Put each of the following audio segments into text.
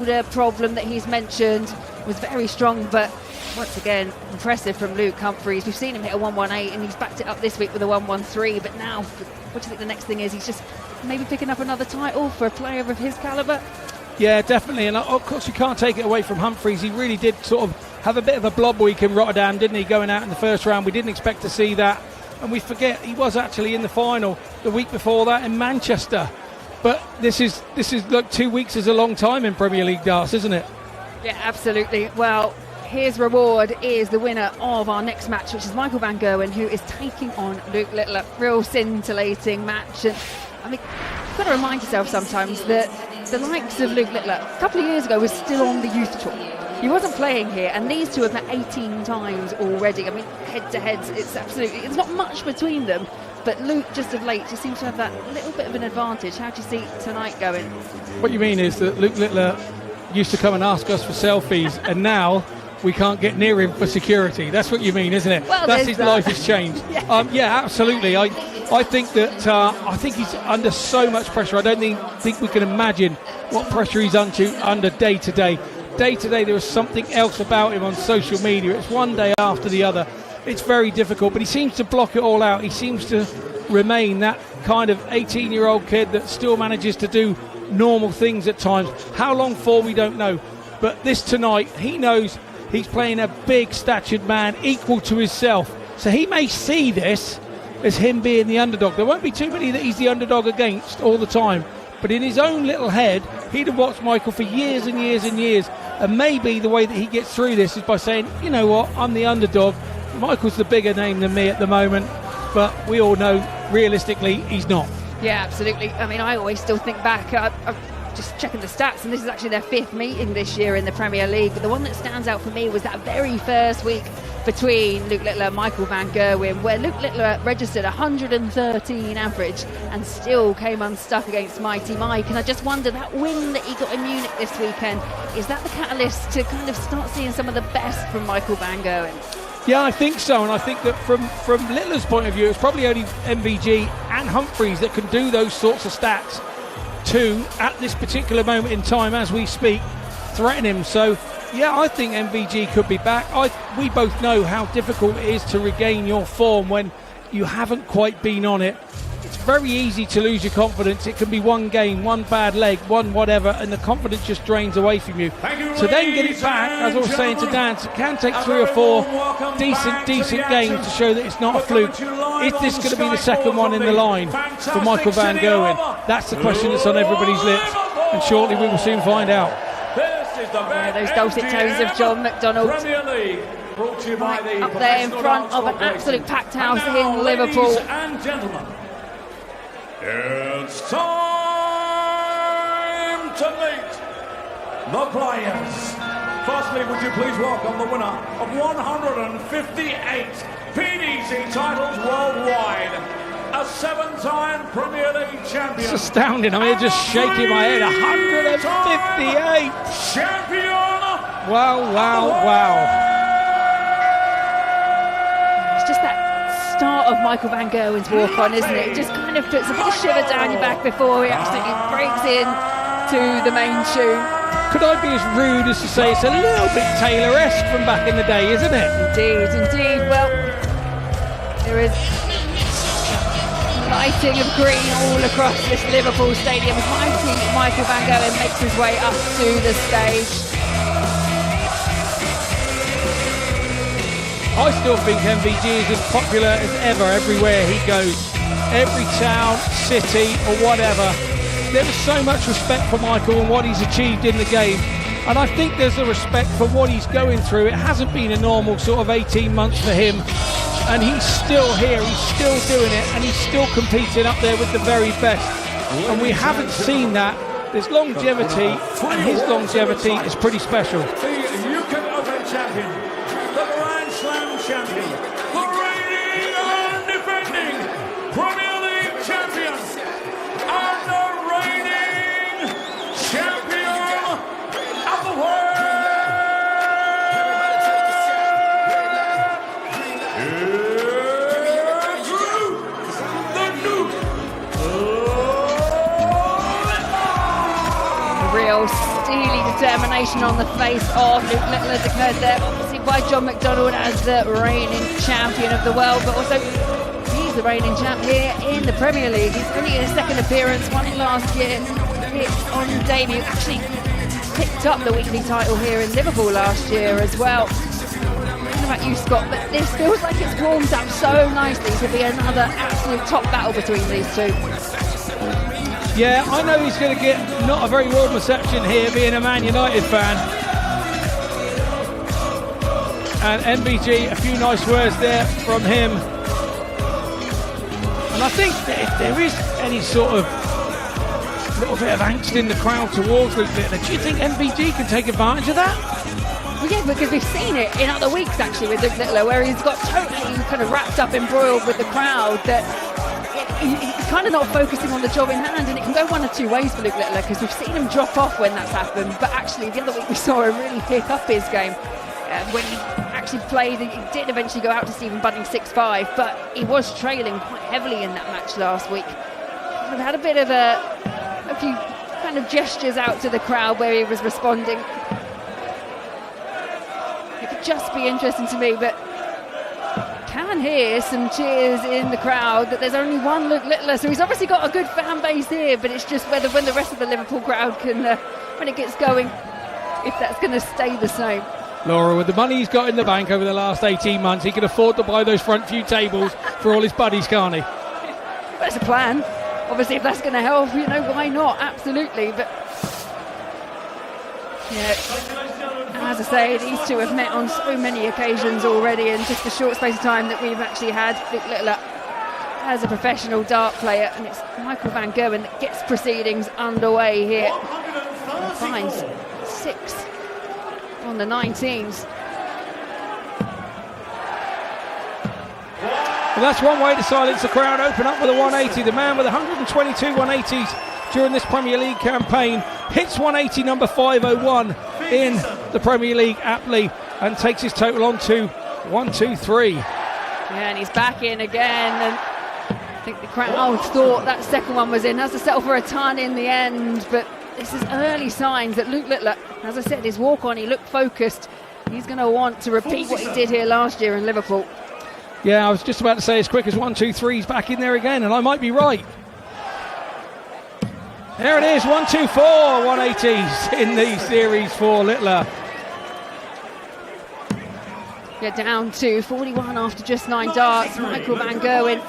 shoulder problem that he's mentioned was very strong, but once again, impressive from Luke Humphries. We've seen him hit a 118 and he's backed it up this week with a 113, but now, what do you think the next thing is? He's just maybe picking up another title for a player of his calibre? Yeah, definitely, and of course you can't take it away from Humphries. He really did sort of have a bit of a blob week in Rotterdam, didn't he, going out in the first round. We didn't expect to see that, and we forget he was actually in the final the week before that in Manchester. But this is look, 2 weeks is a long time in Premier League darts, isn't it? Yeah, absolutely. Well, his reward is the winner of our next match, which is Michael van Gerwen, who is taking on Luke Littler. Real scintillating match. And I mean, you've got to remind yourself sometimes that the likes of Luke Littler a couple of years ago was still on the youth tour. He wasn't playing here, and these two have met 18 times already. I mean, head to head, it's not much between them. But Luke, just of late, just seems to have that little bit of an advantage. How do you see tonight going? What you mean is that Luke Littler used to come and ask us for selfies, and now we can't get near him for security. That's what you mean, isn't it? Well, that's his life has changed. Yeah, absolutely. I think that I think he's under so much pressure. I don't think we can imagine what pressure he's under day to day. Day to day, there is something else about him on social media. It's one day after the other. It's very difficult, but he seems to block it all out. He seems to remain that kind of 18-year-old kid that still manages to do normal things at times. How long for, we don't know. But this tonight, he knows he's playing a big statured man equal to himself. So he may see this as him being the underdog. There won't be too many that he's the underdog against all the time. But in his own little head, he'd have watched Michael for years and years and years. And maybe the way that he gets through this is by saying, you know what, I'm the underdog. Michael's the bigger name than me at the moment, but we all know realistically he's not. Yeah, absolutely. I mean, I always still think back, I'm just checking the stats, and this is actually their 5th meeting this year in the Premier League, but the one that stands out for me was that very first week between Luke Littler and Michael van Gerwen, where Luke Littler registered 113 average and still came unstuck against Mighty Mike. And I just wonder, that win that he got in Munich this weekend, is that the catalyst to kind of start seeing some of the best from Michael van Gerwen? Yeah, I think so, and I think that from Littler's point of view, it's probably only MVG and Humphries that can do those sorts of stats to, at this particular moment in time as we speak, threaten him. So, yeah, I think MVG could be back. We both know how difficult it is to regain your form when you haven't quite been on it. It's very easy to lose your confidence. It can be one game, one bad leg, one whatever, and the confidence just drains away from you. To then get it back, as I was saying to Dan, it can take 3 or 4 decent games to show that it's not a fluke. Is this going to be the second one in the line for Michael van Gerwen? That's the question that's on everybody's lips, and shortly we will soon find out. Those dulcet tones of John McDonald. Right up there in front of an absolute packed house in Liverpool. And gentlemen, it's time to meet the players. Firstly, would you please welcome the winner of 158 PDC titles worldwide, a 7-time Premier League champion. It's astounding. I'm here just shaking my head. 158 champion. Wow. It's just that start of Michael van Gerwen's walk-on, isn't it? It just kind of puts a bit of shiver down your back before he absolutely breaks in to the main tune. Could I be as rude as to say it's a little bit Taylor-esque from back in the day, isn't it? Indeed. Well, there is lighting of green all across this Liverpool stadium as Michael van Gerwen makes his way up to the stage. I still think MVG is as popular as ever everywhere he goes. Every town, city or whatever. There is so much respect for Michael and what he's achieved in the game. And I think there's a respect for what he's going through. It hasn't been a normal sort of 18 months for him. And he's still here, he's still doing it, and he's still competing up there with the very best. And we haven't seen that. There's longevity, and his longevity is pretty special. The UK Open champion, the Grand Slam champion, the reigning and defending Premier League champion, and the reigning champion of the world. Real steely determination on the face of Luke Littler, declared there obviously by John McDonald as the reigning champion of the world, but also he's the reigning champ here in the Premier League. He's only in his second appearance, won it last year, hit on debut, actually picked up the weekly title here in Liverpool last year as well. I don't know about you, Scott, but this feels like it's warmed up so nicely to be another absolute top battle between these two. Yeah, I know he's going to get not a very warm reception here, being a Man United fan. And MVG, a few nice words there from him. And I think that if there is any sort of little bit of angst in the crowd towards Luke Littler, do you think MVG can take advantage of that? Well, yeah, because we've seen it in other weeks actually with Luke Littler, where he's got totally kind of wrapped up, embroiled with the crowd, that he's kind of not focusing on the job in hand, and it can go one or two ways for Luke Littler, because we've seen him drop off when that's happened. But actually the other week we saw him really pick up his game when he actually played. He did eventually go out to Stephen Bunting 6-5, but he was trailing quite heavily in that match last week. We've had a bit of a few kind of gestures out to the crowd where he was responding. It could just be interesting to me, but can hear some cheers in the crowd that there's only one Luke Littler, so he's obviously got a good fan base here, but it's just whether when the rest of the Liverpool crowd can, when it gets going, if that's going to stay the same. Laura, with the money he's got in the bank over the last 18 months, he can afford to buy those front few tables for all his buddies, can't he? That's a plan. Obviously, if that's going to help, you know, why not? Absolutely. But yeah, as I say, these two have met on so many occasions already in just the short space of time that we've actually had Luke Littler as a professional dart player, and it's Michael van Gerwen that gets proceedings underway here. And finds 6 on the 19s. Well, that's one way to silence the crowd. Open up with a 180. The man with 122 180s during this Premier League campaign hits 180 number 501 in the Premier League aptly and takes his total on to 123. Yeah, and he's back in again, and I think the crowd thought that second one was in. Has to settle for a ton in the end, but this is early signs that Luke Littler, as I said, his walk on, he looked focused. He's going to want to repeat what he did here last year in Liverpool. Yeah, I was just about to say as quick as 1, 2, 3's back in there again, and I might be right. There it is, 1, 2, 4 180s in the series for Littler. Yeah, down to 41 after just 9 darts. Michael van Gerwen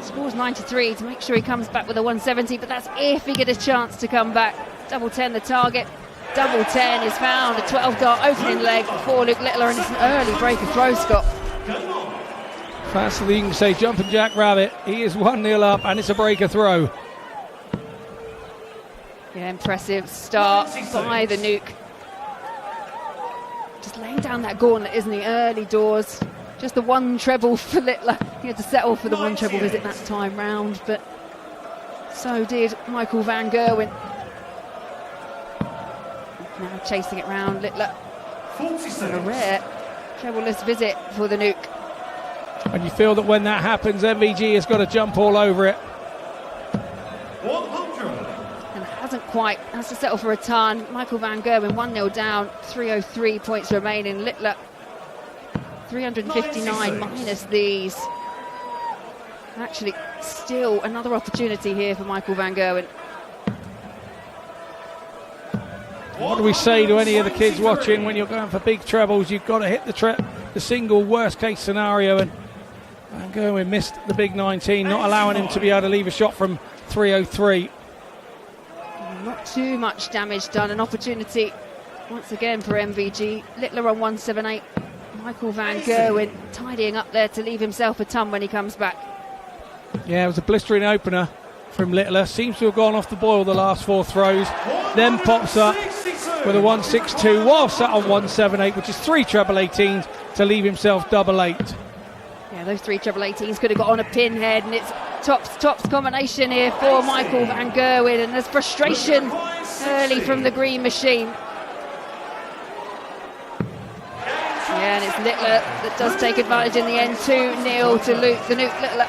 scores 93 to make sure he comes back with a 170, but that's if he gets a chance to come back. Double 10 the target. Double 10 is found. A 12 dart opening leg for Luke Littler, and it's an early break of throw, Scott. Fastly you can say jumping Jack Rabbit. He is 1-0 up, and it's a breaker throw. Yeah, impressive start by the Nuke. Just laying down that gauntlet, isn't he? Early doors. Just the one treble for Littler. He had to settle for the one treble visit that time round, but so did Michael van Gerwen. Now chasing it round, Littler. And a rare treble-less visit for the Nuke. And you feel that when that happens, MVG has got to jump all over it. 100. And hasn't quite. Has to settle for a ton. Michael van Gerwen 1-0 down. 303 points remaining. Littler 359 minus these. Actually, still another opportunity here for Michael van Gerwen. What do we say to any of the kids watching when you're going for big trebles? You've got to hit the single worst case scenario, and Van Gerwen missed the big 19, not allowing him to be able to leave a shot from 303. Not too much damage done. An opportunity once again for MVG. Littler on 178. Michael van Gerwen tidying up there to leave himself a ton when he comes back. Yeah, it was a blistering opener from Littler. Seems to have gone off the boil the last 4 throws. Then pops up with a 162 while sat on 178, which is 3 treble 18s to leave himself double 8. Yeah, those 3 treble 18s could have got on a pinhead, and it's tops combination here for Michael van Gerwen, and there's frustration early from the green machine. Yeah, and it's Littler that does take advantage in the end. 2-0 to Luke, the Nuke Littler.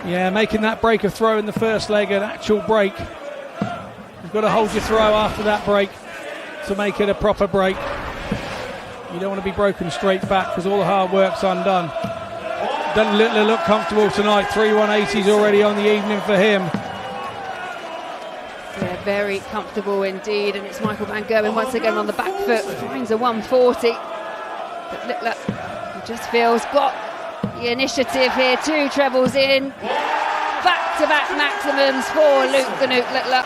Yeah, making that break of throw in the first leg, an actual break. You've got to hold your throw after that break. to make it a proper break. You don't want to be broken straight back because all the hard work's undone. Doesn't Littler look comfortable tonight? 3 180s already on the evening for him. Yeah, very comfortable indeed, and it's Michael van Gerwen once again on the back foot, finds a 140. But Littler, he just feels got the initiative here. 2 trebles in, back-to-back maximums for Luke the Nuke Littler.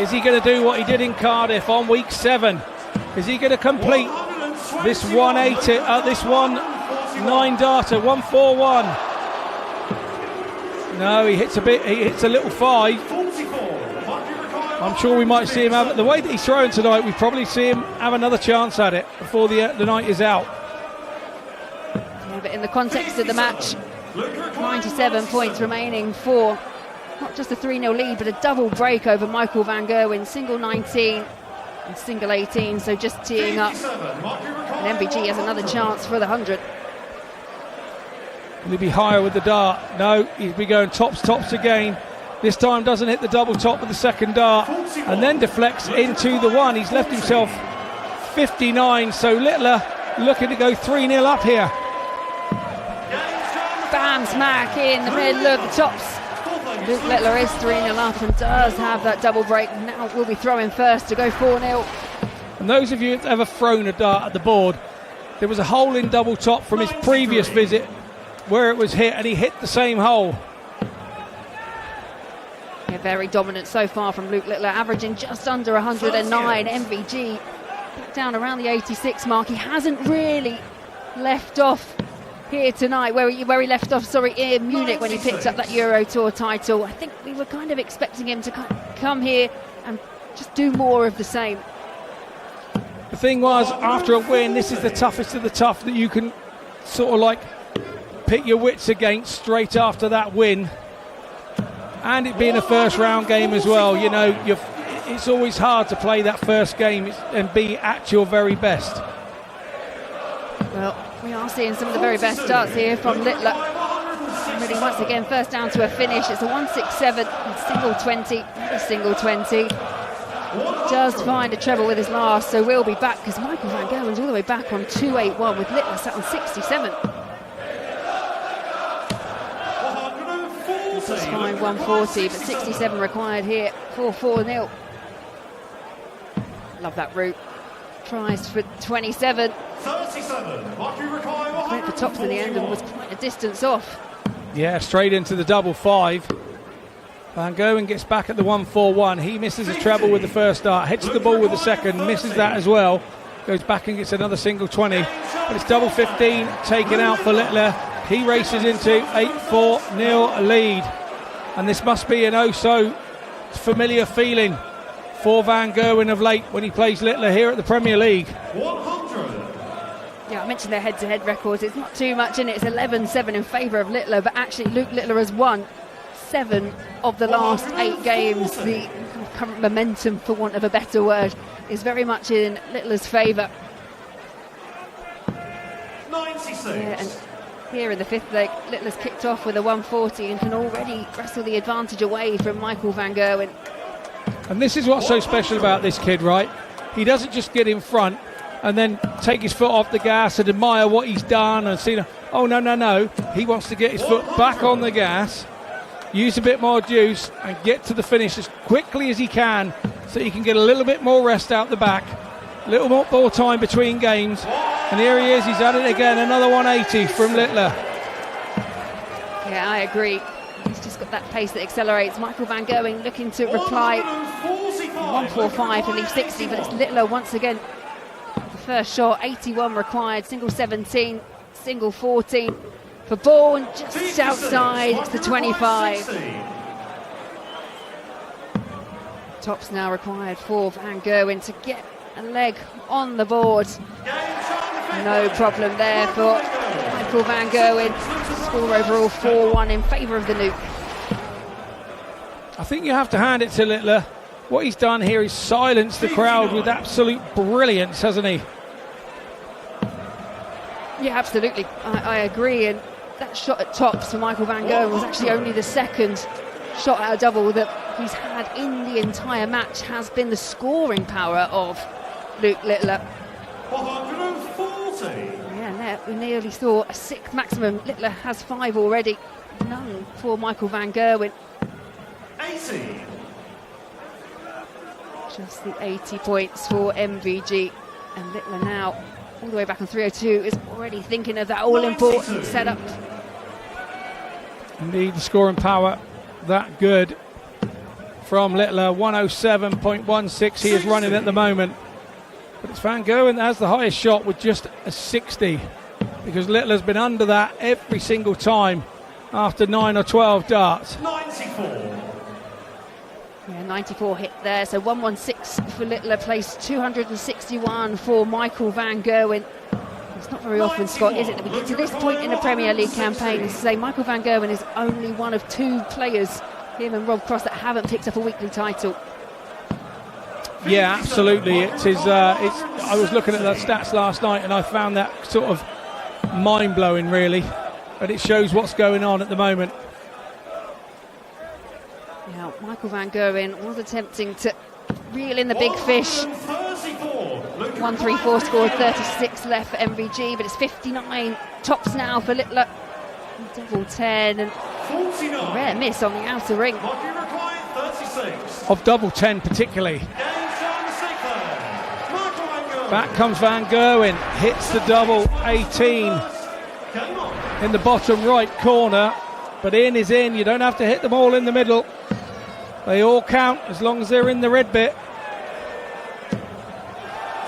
Is he going to do what he did in Cardiff on week 7? Is he going to complete this 180, this 1-9 darter, 141? No, he hits a bit. He hits a little 5. I'm sure we might see him have it. The way that he's throwing tonight, we probably see him have another chance at it before the night is out. Yeah, but in the context of the match, 97 points remaining for not just a 3-0 lead, but a double break over Michael van Gerwen, single 19 and single 18, so just teeing up. And MVG has another chance for the 100. Will he be higher with the dart? No, he'll be going tops again. This time doesn't hit the double top with the second dart and then deflects into the 1. He's left himself 59, so Littler looking to go 3-0 up here. Bam smack in the middle of the tops. Luke Littler is 3-0 up and does have that double break. Now we'll be throwing first to go 4-0. And those of you who've ever thrown a dart at the board, there was a hole in double top from his previous visit where it was hit, and he hit the same hole. Yeah, very dominant so far from Luke Littler, averaging just under 109. MVG back down around the 86 mark. He hasn't really left off here tonight, where he left off, in Munich when he picked up that Euro Tour title. I think we were kind of expecting him to come here and just do more of the same. The thing was, after a win, this is the toughest of the tough that you can sort of like pit your wits against straight after that win. And it being a first round game as well, you know, it's always hard to play that first game and be at your very best. Well, we are seeing some of the very best darts here from Littler. Really, once again, first down to a finish. It's a 167 and single 20, single 20. Does find a treble with his last, so we'll be back because Michael van Gerwen's all the way back on 281 with Littler sat on 67. This is fine, 140, but 67 required here for 4-0. Love that route. Tries for 27. 37. Went for tops in the end and was quite a distance off. Yeah, straight into the double 5. Van Gerwen gets back at the 141. He misses a treble with the first dart, hits the ball with the second, misses that as well. Goes back and gets another single 20. But it's double 15 taken out for Littler. He races into 8-4-0 lead. And this must be an oh-so familiar feeling for Van Gerwen of late when he plays Littler here at the Premier League. 100. Yeah, I mentioned their head-to-head records. It's not too much in it. It's 11-7 in favour of Littler, but actually Luke Littler has won 7 of the last 8 games. The current momentum, for want of a better word, is very much in Littler's favour. 96. Yeah, and here in the 5th leg, Littler's kicked off with a 140 and can already wrestle the advantage away from Michael van Gerwen. And this is what's so special about this kid, right? He doesn't just get in front and then take his foot off the gas and admire what he's done and see, oh, no. He wants to get his foot back on the gas, use a bit more juice and get to the finish as quickly as he can so he can get a little bit more rest out the back, a little more time between games. And here he is, he's at it again, another 180 from Littler. Yeah, I agree. He's just got that pace that accelerates. Michael van Gerwen looking to reply 145 to leave 60, but it's Littler once again. The first shot, 81 required, single 17, single 14 for ball, and just outside, it's the 25. Tops now required for Van Gerwen to get a leg on the board. No problem there for Michael van Gerwen. Score overall 4-1 in favour of the Nuke. I think you have to hand it to Littler. What he's done here is silence the crowd with absolute brilliance, hasn't he? Yeah, absolutely. I agree. And that shot at tops for Michael van Gerwen was actually only the second shot at a double that he's had in the entire match has been the scoring power of Luke Littler. 140. Yeah, we nearly saw a 6 maximum. Littler has 5 already. None for Michael van Gerwen. 80. Just the 80 points for MVG. And Littler now, all the way back on 302, is already thinking of that all-important setup. Indeed, the scoring power that good from Littler. 107.16 he is running at the moment. But it's Van Gerwen that has the highest shot with just a 60, because Littler's been under that every single time after 9 or 12 darts. 94. Yeah, 94 hit there, so 116 for Littler, placed 261 for Michael van Gerwen. It's not very often, Scott, is it, that we get to this point in a Premier League campaign and say Michael van Gerwen is only one of 2 players, him and Rob Cross, that haven't picked up a weekly title. Yeah, absolutely. It is. I was looking at the stats last night and I found that sort of mind-blowing, really. But it shows what's going on at the moment. Now, Michael van Gerwen was attempting to reel in the big fish. 134 scored, 36 left for MVG, but it's 59 tops now for Littler. Double 10 and a rare miss on the outer ring. Of double 10 particularly. Back comes Van Gerwen, hits the double 18 in the bottom right corner, but in is in. You don't have to hit them all in the middle. They all count as long as they're in the red bit.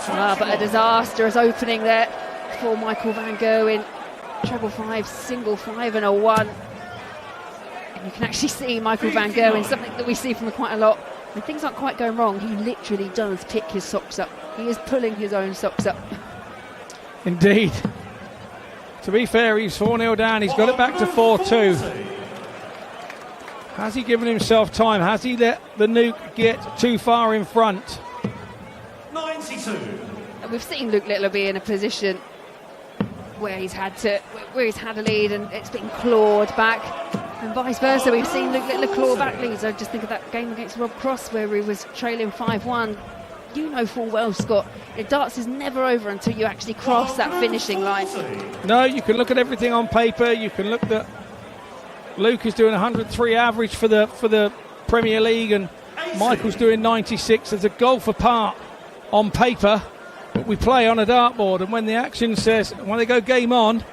But a disastrous opening there for Michael van Gerwen. Treble 5, single 5 and a 1. And you can actually see Michael van Gerwen, something that we see from him quite a lot. When things aren't quite going wrong, he literally does pick his socks up. He is pulling his own socks up. Indeed. To be fair, he's 4-0 down. He's got it back to 4-2. Has he given himself time? Has he let the nuke get too far in front? 92. And we've seen Luke Littler be in a position where he's had a lead and it's been clawed back, and vice versa. We've seen Luke Littler claw back leads. I just think of that game against Rob Cross where he was trailing 5-1. You know full well, Scott, darts is never over until you actually cross that finishing line. No, you can look at everything on paper. You can look at Luke is doing 103 average for the Premier League, and Michael's doing 96. There's a golf apart on paper, but we play on a dartboard, and when the action says, when they go game on,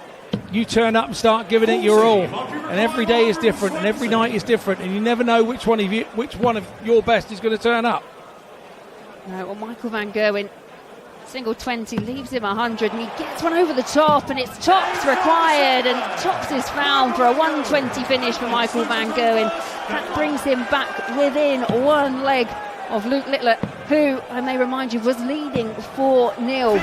you turn up and start giving it your all. And every day is different, and every night is different, and you never know which one of your best is going to turn up. Well, Michael van Gerwen, single 20, leaves him 100, and he gets one over the top, and it's tops required, and tops is found for a 120 finish for Michael van Gerwen. That brings him back within 1 leg of Luke Littler, who, I may remind you, was leading 4-0.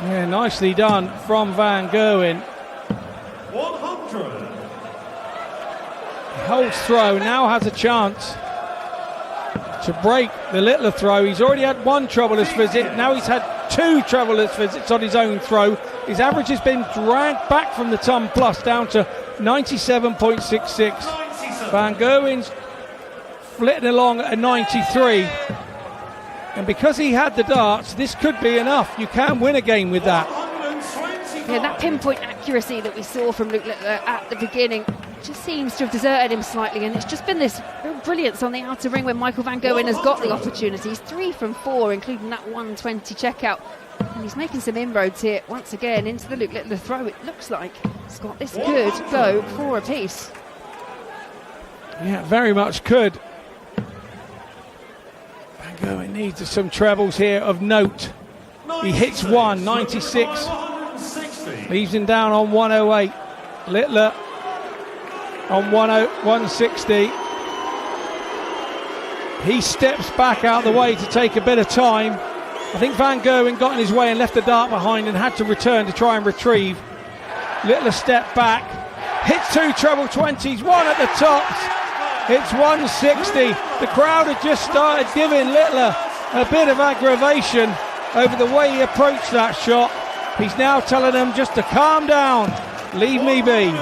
Yeah, nicely done from Van Gerwen. 100. Holds throw, now has a chance to break the Littler throw. He's already had 1 troubleless visit, now he's had 2 troubleless visits on his own throw. His average has been dragged back from the ton plus down to 97.66. Van Gerwen's flitting along at a 93. And because he had the darts, this could be enough. You can win a game with that. Yeah, that pinpoint accuracy that we saw from Luke Littler at the beginning just seems to have deserted him slightly, and it's just been this real brilliance on the outer ring when Michael van Gerwen has got the opportunities. 3 from 4, including that 120 checkout. And he's making some inroads here once again into the Luke Littler throw. It looks like, Scott, this could go 4 apiece. Yeah, very much could. Van Gerwen needs some trebles here of note. He hits 1, 96. Leaves him down on 108. Littler on 160. He steps back out of the way to take a bit of time. I think Van Gerwen got in his way and left the dart behind and had to return to try and retrieve. Littler stepped back, hits 2 treble 20s, 1 at the tops. It's 160. The crowd had just started giving Littler a bit of aggravation over the way he approached that shot. He's now telling them just to calm down, leave me be.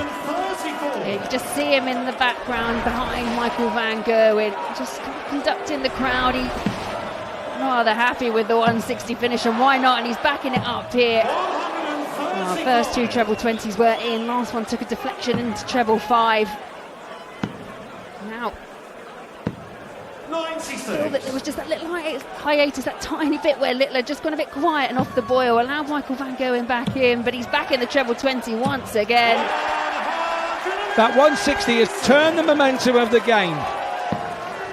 You can just see him in the background behind Michael van Gerwen, just conducting the crowd. He's rather happy with the 160 finish, and why not? And he's backing it up here. Well, first 2 treble 20s were in, last one took a deflection into treble 5. Now, feel that there was just that little hiatus, that tiny bit where Littler just gone a bit quiet and off the boil, allowed Michael van Gerwen back in, but he's back in the treble 20 once again. That 160 has turned the momentum of the game.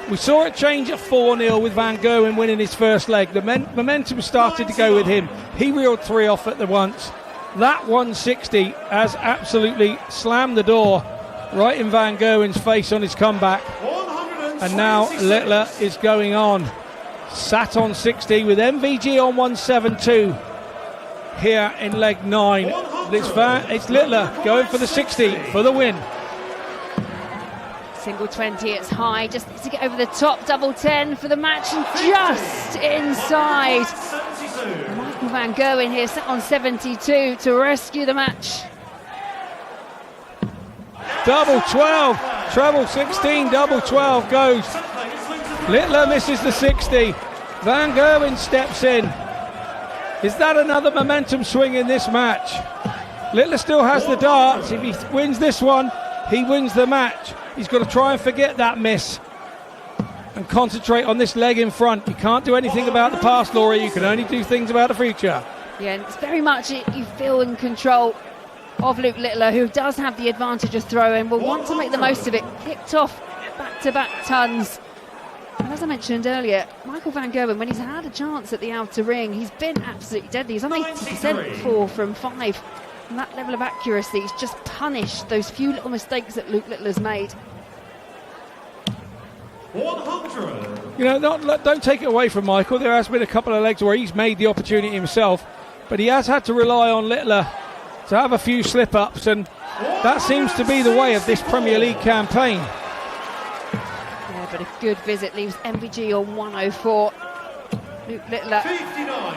We saw it change at 4-0 with van Gerwen winning his first leg. The momentum started to go with him. He reeled 3 off at the once. That 160 has absolutely slammed the door right in van Gerwen's face on his comeback. And now Littler is going on. Sat on 60 with MVG on 172 here in leg 9. It's Littler going for the 60 for the win. Single 20, it's high, just to get over the top, double 10 for the match, and just inside. Michael van Gerwen here sat on 72 to rescue the match. Double 12, treble 16, double 12 goes. Littler misses the 60. Van Gerwen steps in. Is that another momentum swing in this match? Littler still has the darts. If he wins this one, he wins the match. He's got to try and forget that miss and concentrate on this leg in front. You can't do anything about the past, Laurie. You can only do things about the future. Yeah, and it's very much you feel in control of Luke Littler, who does have the advantage of throwing, will want to make the most of it. Kicked off back-to-back tons. And as I mentioned earlier, Michael van Gerwen, when he's had a chance at the outer ring, he's been absolutely deadly. He's on 80% 4 from 5. And that level of accuracy has just punished those few little mistakes that Luke Littler's made. 100. You know, don't take it away from Michael. There has been a couple of legs where he's made the opportunity himself, but he has had to rely on Littler to have a few slip-ups, and that seems to be the way of this Premier League campaign. Yeah, but a good visit leaves MVG on 104. Luke Littler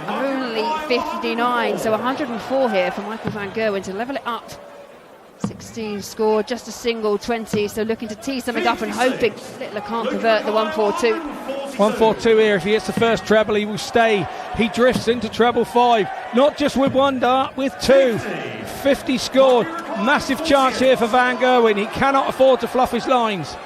only 59, so 104 here for Michael van Gerwen to level it up. 16 scored, just a single 20, so looking to tee something up and hoping Littler can't convert the 142. 142 here. If he hits the first treble, he will stay. He drifts into treble 5, not just with 1 dart, with 2. 50 scored. Massive chance here for van Gerwen. He cannot afford to fluff his lines.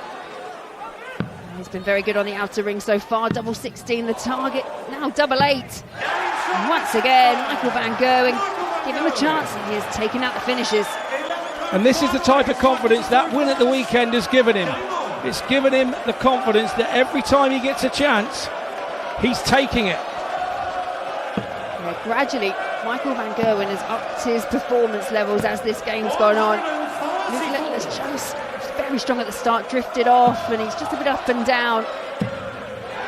He's been very good on the outer ring so far. Double 16 the target, now double 8. And once again, Michael van Gerwen, give him a chance. He is taking out the finishes. And this is the type of confidence that win at the weekend has given him. It's given him the confidence that every time he gets a chance, he's taking it. Yeah, gradually, Michael van Gerwen has upped his performance levels as this game's gone on. Luke Littler's just very strong at the start, drifted off, and he's just a bit up and down.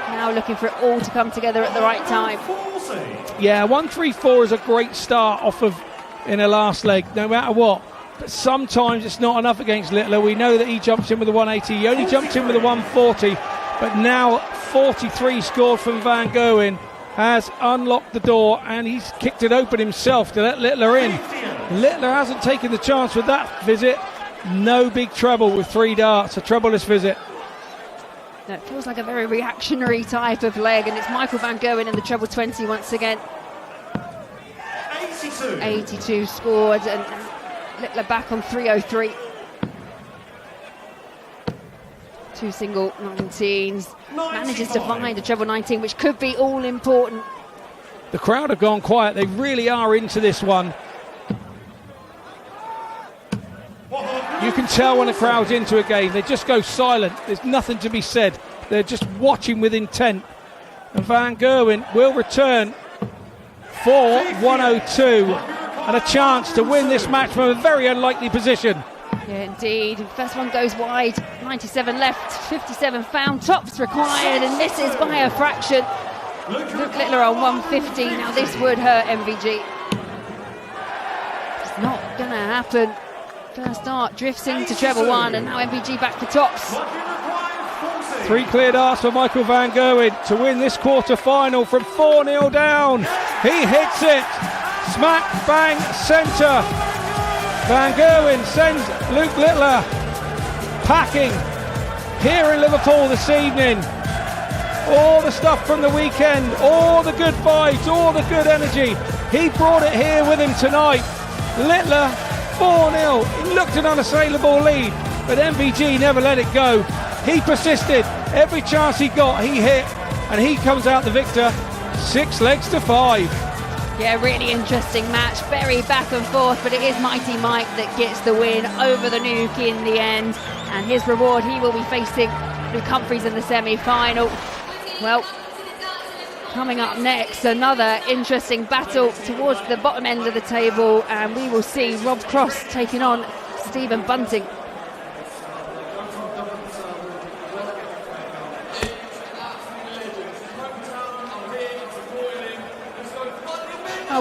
Now looking for it all to come together at the right time. Yeah, 134 is a great start off of in a last leg, no matter what. But sometimes it's not enough against Littler. We know that he jumps in with a 180. He only jumped in with a 140, but now 43 scored from van Gerwen has unlocked the door, and he's kicked it open himself to let Littler in. Littler hasn't taken the chance with that visit. No big treble with 3 darts, a trebleless visit. No, it feels like a very reactionary type of leg, and it's Michael van Gerwen in the treble 20 once again. 82 scored, and Littler back on 303. 2 single 19s. Manages to find a treble 19, which could be all important. The crowd have gone quiet. They really are into this one. You can tell when a crowd's into a game. They just go silent. There's nothing to be said. They're just watching with intent. And van Gerwen will return for 102 and a chance to win this match from a very unlikely position. Yeah, indeed. First one goes wide. 97 left, 57 found. Tops required, and this is by a fraction. Luke Littler on 150. Now this would hurt MVG. It's not going to happen. First dart drifts into treble 1, and now MVG back for tops. 3 clear darts for Michael van Gerwen to win this quarter-final from 4-0 down. He hits it. Smack, bang, centre. Van Gerwen sends Luke Littler packing here in Liverpool this evening. All the stuff from the weekend, all the good vibes, all the good energy. He brought it here with him tonight. Littler, 4-0. He looked an unassailable lead, but MVG never let it go. He persisted. Every chance he got, he hit, and he comes out the victor, 6 legs to 5. Yeah, really interesting match, very back and forth, but it is Mighty Mike that gets the win over the Nuke in the end, and his reward, he will be facing Luke Humphries in the semi-final. Well, coming up next, another interesting battle towards the bottom end of the table, and we will see Rob Cross taking on Stephen Bunting.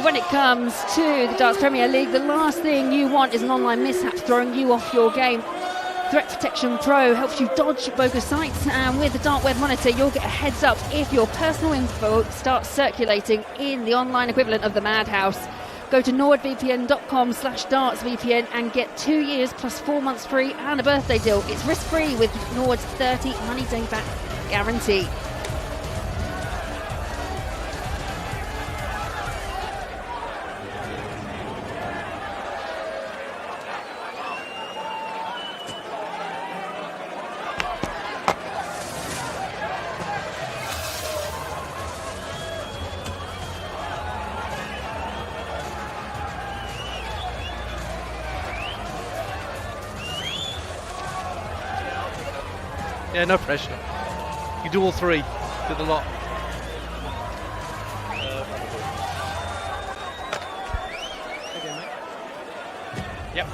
When it comes to the Darts Premier League, the last thing you want is an online mishap throwing you off your game. Threat Protection Pro helps you dodge bogus sites, and with the Dart Web Monitor you'll get a heads up if your personal info starts circulating in the online equivalent of the Madhouse. Go to nordvpn.com/dartsvpn and get 2 years plus 4 months free and a birthday deal. It's risk-free with Nord's 30 money day back guarantee. Yeah, no pressure. You do all 3. Do the lot. Yep.